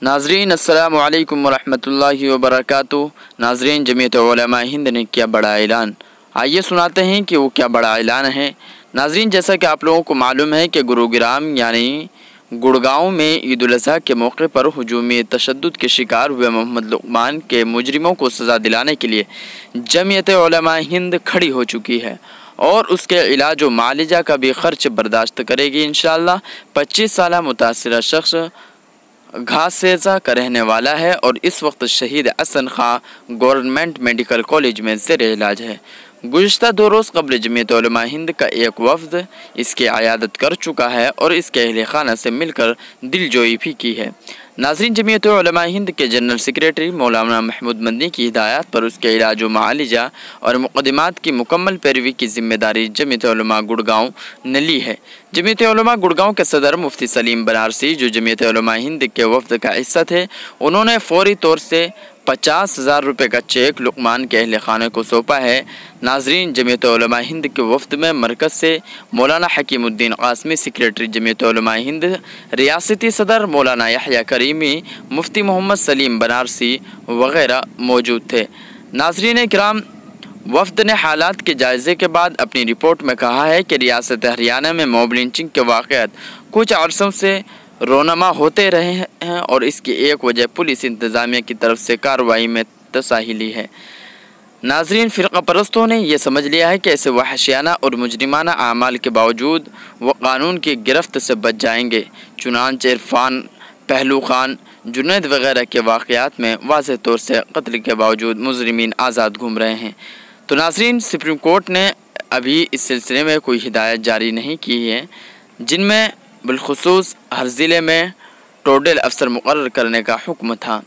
नाजरीन अस्सलामु अलैकुम वरहमतुल्लाहि वबरकातुहू। नाजरीन, जमीयत उलमा हिंद ने किया बड़ा ऐलान। आइए सुनाते हैं कि वो क्या बड़ा ऐलान है। नाजरीन, जैसा कि आप लोगों को मालूम है कि गुरुग्राम यानी गुड़गांव में ईद उल अज़हा के मौके पर हुजूमी तशद्दुद के शिकार हुए मोहम्मद लुक़मान के मुजरिमों को सज़ा दिलाने के लिए जमीयत उलमा हिंद खड़ी हो चुकी है और उसके इलाज व मालिजा का भी खर्च बर्दाश्त करेगी इंशाअल्लाह। 25 साल मुतासिरा शख्स घासेजा का रहने वाला है और इस वक्त शहीद हसन खां गवर्नमेंट मेडिकल कॉलेज में ज़ेर इलाज है। गुज़िश्ता 2 रोज़ कबल जमीयत उलमा हिंद का एक वफ़द इसकी आयादत कर चुका है और इसके अहले खाना से मिलकर दिलजोई भी की है। नाज़रीन, जमीयत उलमा हिंद के जनरल सेक्रेटरी मौलाना महमूद मदनी की हिदायत पर उसके इलाज व मुआलिजा और मुक़द्दिमात की मुकम्मल पैरवी की ज़िम्मेदारी जमीयत उलमा गुड़गांव ने ली है। जमीयत उलमा गुड़गांव के सदर मुफ्ती सलीम बनारसी, जो जमीयत उलमा हिंद के वफ़द का हिस्सा थे, उन्होंने फ़ौरी तौर से 50,000 रुपये का चेक लुक़मान के अहले खाने को सौंपा है। नाजरीन, जमीयत उलमा हिंद के वफ़द में मरकज़ से मौलाना हकीमुद्दीन क़ासमी सेक्रेटरी जमीयत उलमा हिंद, रियासती सदर मौलाना यहया करीमी, मुफ्ती मोहम्मद सलीम बनारसी वग़ैरह मौजूद थे। नाजरीन किराम, वफ़द ने हालात के जायज़े के बाद अपनी रिपोर्ट में कहा है कि रियासत हरियाणा में मॉब लिंचिंग के वाक़यात कुछ अरसों से रोनमा होते रहे हैं और इसकी एक वजह पुलिस इंतज़ामिया की तरफ से कार्रवाई में तसाहिली है। नाजरीन, फ़िरक़ा परस्तों ने यह समझ लिया है कि ऐसे वहशियाना और मुजरिमाना आमाल के बावजूद वो कानून की गिरफ्त से बच जाएंगे। चुनांचे इरफान, पहलू खान, जुनैद वगैरह के वाक़यात में वाज़ेह तौर से कत्ल के बावजूद मुजरिमीन आज़ाद घूम रहे हैं। तो नाजरीन, सुप्रीम कोर्ट ने अभी इस सिलसिले में कोई हिदायत जारी नहीं की है, जिनमें बिलखुसूस हर ज़िले में टोडल अफसर मुकर्रर करने का हुक्म था।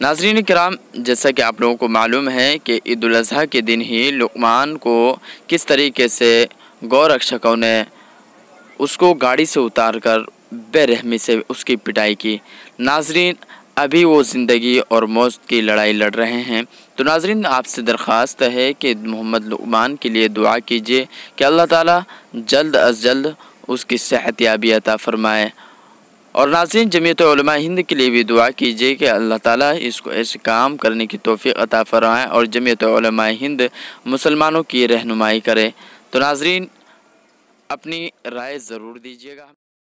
नाज़रीन किराम, जैसा कि आप लोगों को मालूम है कि ईद उल अज़हा के दिन ही लुक़मान को किस तरीके से गौरक्षकों ने उसको गाड़ी से उतार कर बेरहमी से उसकी पिटाई की। नाजरीन, अभी वो ज़िंदगी और मौत की लड़ाई लड़ रहे हैं। तो नाजरीन, आपसे दरख्वास्त है कि मोहम्मद लुक़मान के लिए दुआ कीजिए कि अल्लाह ताला जल्द अज़ जल्द उसकी सेहतयाबी अता फ़रमाए। और नाज़रीन, जमीयत उलमा हिंद के लिए भी दुआ कीजिए कि अल्लाह ताला इसको ऐसे काम करने की तौफ़ीक़ अता फ़रमाए और जमीयत उलमा हिंद मुसलमानों की रहनुमाई करे। तो नाज़रीन, अपनी राय ज़रूर दीजिएगा।